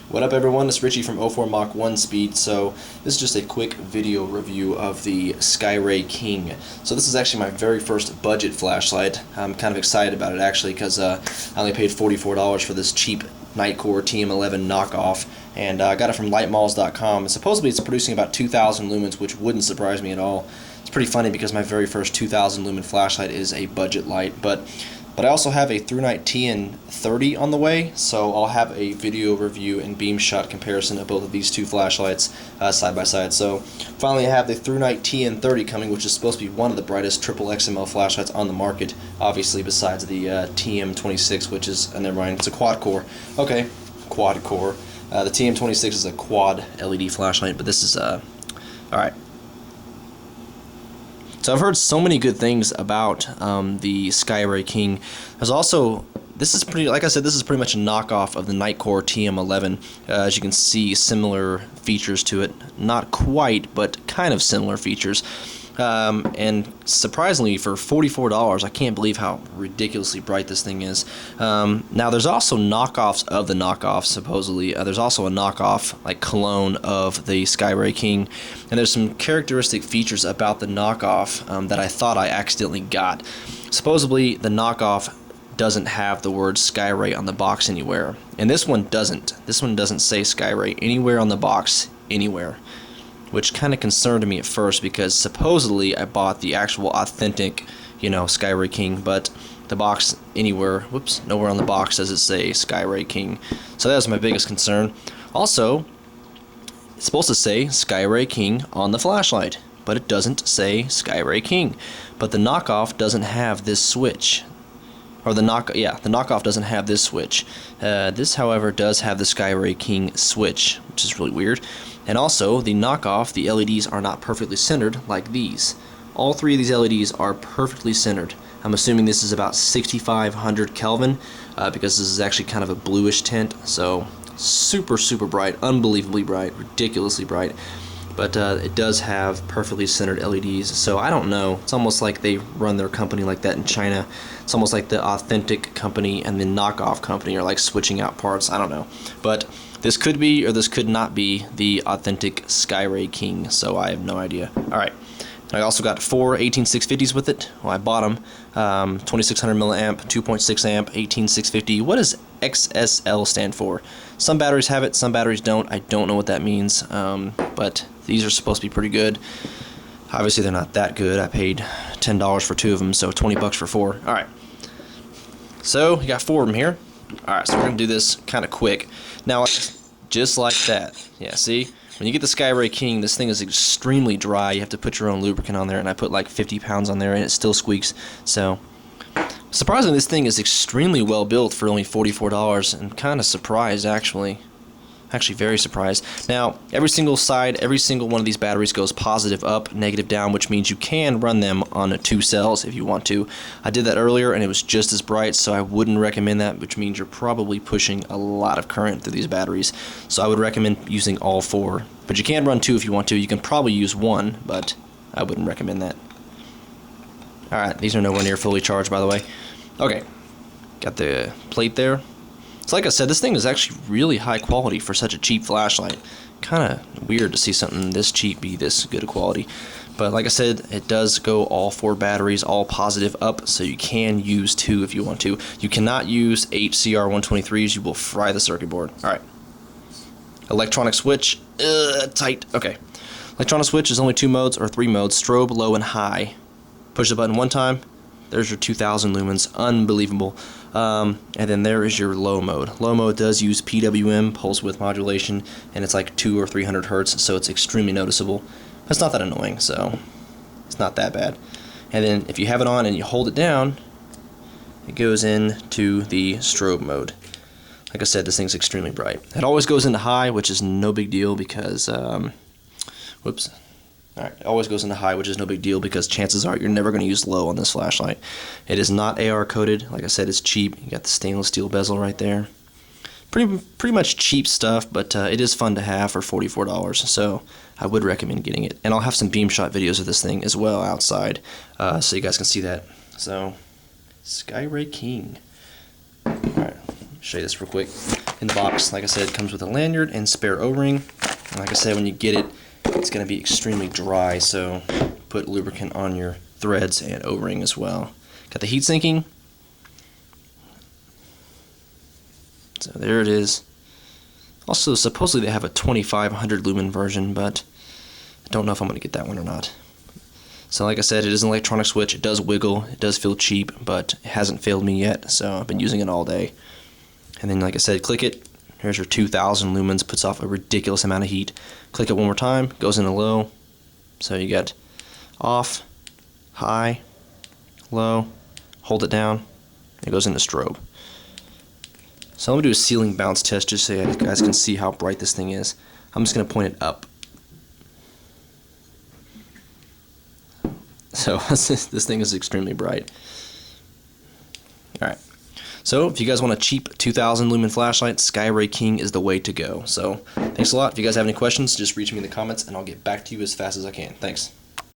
What up everyone, it's Richie from 04 Mach 1 Speed. So this is just a quick video review of the SkyRay King. So this is actually my very first budget flashlight. I'm kind of excited about it actually because I only paid $44 for this cheap Nightcore TM11 knockoff, and I got it from lightmalls.com, and supposedly it's producing about 2,000 lumens, which wouldn't surprise me at all. It's pretty funny because my very first 2,000 lumen flashlight is a budget light, but I also have a ThruNite TN30 on the way, so I'll have a video review and beam shot comparison of both of these two flashlights side by side. So finally I have the ThruNite TN30 coming, which is supposed to be one of the brightest triple XML flashlights on the market, obviously besides the TM26, which is, never mind, it's a quad core. Okay, quad core. The TM26 is a quad LED flashlight, but this is, alright. So I've heard so many good things about the SkyRay King. There's also, this is pretty, like I said, this is pretty much a knockoff of the Nightcore TM11. As you can see, similar features to it. Not quite, but kind of similar features. And surprisingly, for $44, I can't believe how ridiculously bright this thing is. Now, there's also knockoffs of the knockoffs, supposedly. There's also a knockoff, like clone of the SkyRay King. And there's some characteristic features about the knockoff that I thought I accidentally got. Supposedly, the knockoff doesn't have the word SkyRay on the box anywhere. And this one doesn't. This one doesn't say SkyRay anywhere on the box, anywhere. Which kind of concerned me at first because supposedly I bought the actual authentic, you know, SkyRay King, but the box anywhere, whoops, nowhere on the box does it say SkyRay King. So that was my biggest concern. Also, it's supposed to say SkyRay King on the flashlight, but it doesn't say SkyRay King. But the knockoff doesn't have this switch. Or the knockoff doesn't have this switch. This, however, does have the SkyRay King switch, which is really weird. And also, the knockoff, the LEDs are not perfectly centered like these. All three of these LEDs are perfectly centered. I'm assuming this is about 6,500 Kelvin because this is actually kind of a bluish tint. So super, super bright, unbelievably bright, ridiculously bright. But it does have perfectly centered LEDs, so I don't know. It's almost like they run their company like that in China. It's almost like the authentic company and the knockoff company are like switching out parts. I don't know. But this could be or this could not be the authentic SkyRay King, so I have no idea. Alright, I also got 4 18650s with it. Well, I bought them. 2600 milliamp, 2.6 amp, 18650. What does XSL stand for? Some batteries have it, some batteries don't. I don't know what that means, but these are supposed to be pretty good. Obviously they're not that good. I paid $10 for 2 of them, so 20 bucks for 4. Alright, so you got 4 of them here. Alright, so we're going to do this kind of quick. Now, just like that. Yeah, see? When you get the SkyRay King, this thing is extremely dry. You have to put your own lubricant on there, and I put like 50 pounds on there, and it still squeaks. So, surprisingly, this thing is extremely well built for only $44. I'm kind of surprised, actually. Actually, very surprised. Now, every single side, every single one of these batteries goes positive up, negative down, which means you can run them on 2 cells if you want to. I did that earlier, and it was just as bright, so I wouldn't recommend that, which means you're probably pushing a lot of current through these batteries. So I would recommend using all 4. But you can run 2 if you want to. You can probably use 1, but I wouldn't recommend that. Alright, these are nowhere near fully charged, by the way. Okay, got the plate there. So like I said, this thing is actually really high quality for such a cheap flashlight. Kind of weird to see something this cheap be this good quality. But like I said, it does go all 4 batteries, all positive up, so you can use 2 if you want to. You cannot use HCR 123s, you will fry the circuit board. Alright. Electronic switch, tight. Okay. Electronic switch is only 2 modes or 3 modes, strobe, low, and high. Push the button 1 time. There's your 2,000 lumens, unbelievable. And then there is your low mode. Low mode does use PWM, pulse width modulation, and it's like 200 or 300 hertz, so it's extremely noticeable. It's not that annoying, so it's not that bad. And then if you have it on and you hold it down, it goes into the strobe mode. Like I said, this thing's extremely bright. It always goes into high, which is no big deal because, whoops. Alright, it always goes into high, which is no big deal because chances are you're never going to use low on this flashlight. It is not AR coated. Like I said, it's cheap. You got the stainless steel bezel right there. Pretty much cheap stuff, but it is fun to have for $44, so I would recommend getting it. And I'll have some beam shot videos of this thing as well outside, so you guys can see that. So, SkyRay King. Alright, show you this real quick. In the box, like I said, it comes with a lanyard and spare O-ring. And like I said, when you get it, it's going to be extremely dry, so put lubricant on your threads and O-ring as well. Got the heat sinking. So there it is. Also, supposedly they have a 2500 lumen version, but I don't know if I'm going to get that one or not. So like I said, it is an electronic switch. It does wiggle. It does feel cheap, but it hasn't failed me yet, so I've been using it all day. And then, like I said, click it. Here's your 2000 lumens. Puts off a ridiculous amount of heat. Click it one more time. Goes into low. So you got off, high, low. Hold it down. It goes into strobe. So I'm going to do a ceiling bounce test just so you guys can see how bright this thing is. I'm just going to point it up. So this thing is extremely bright. Alright. So if you guys want a cheap 2000 lumen flashlight, SkyRay King is the way to go. So thanks a lot. If you guys have any questions, just reach me in the comments and I'll get back to you as fast as I can. Thanks.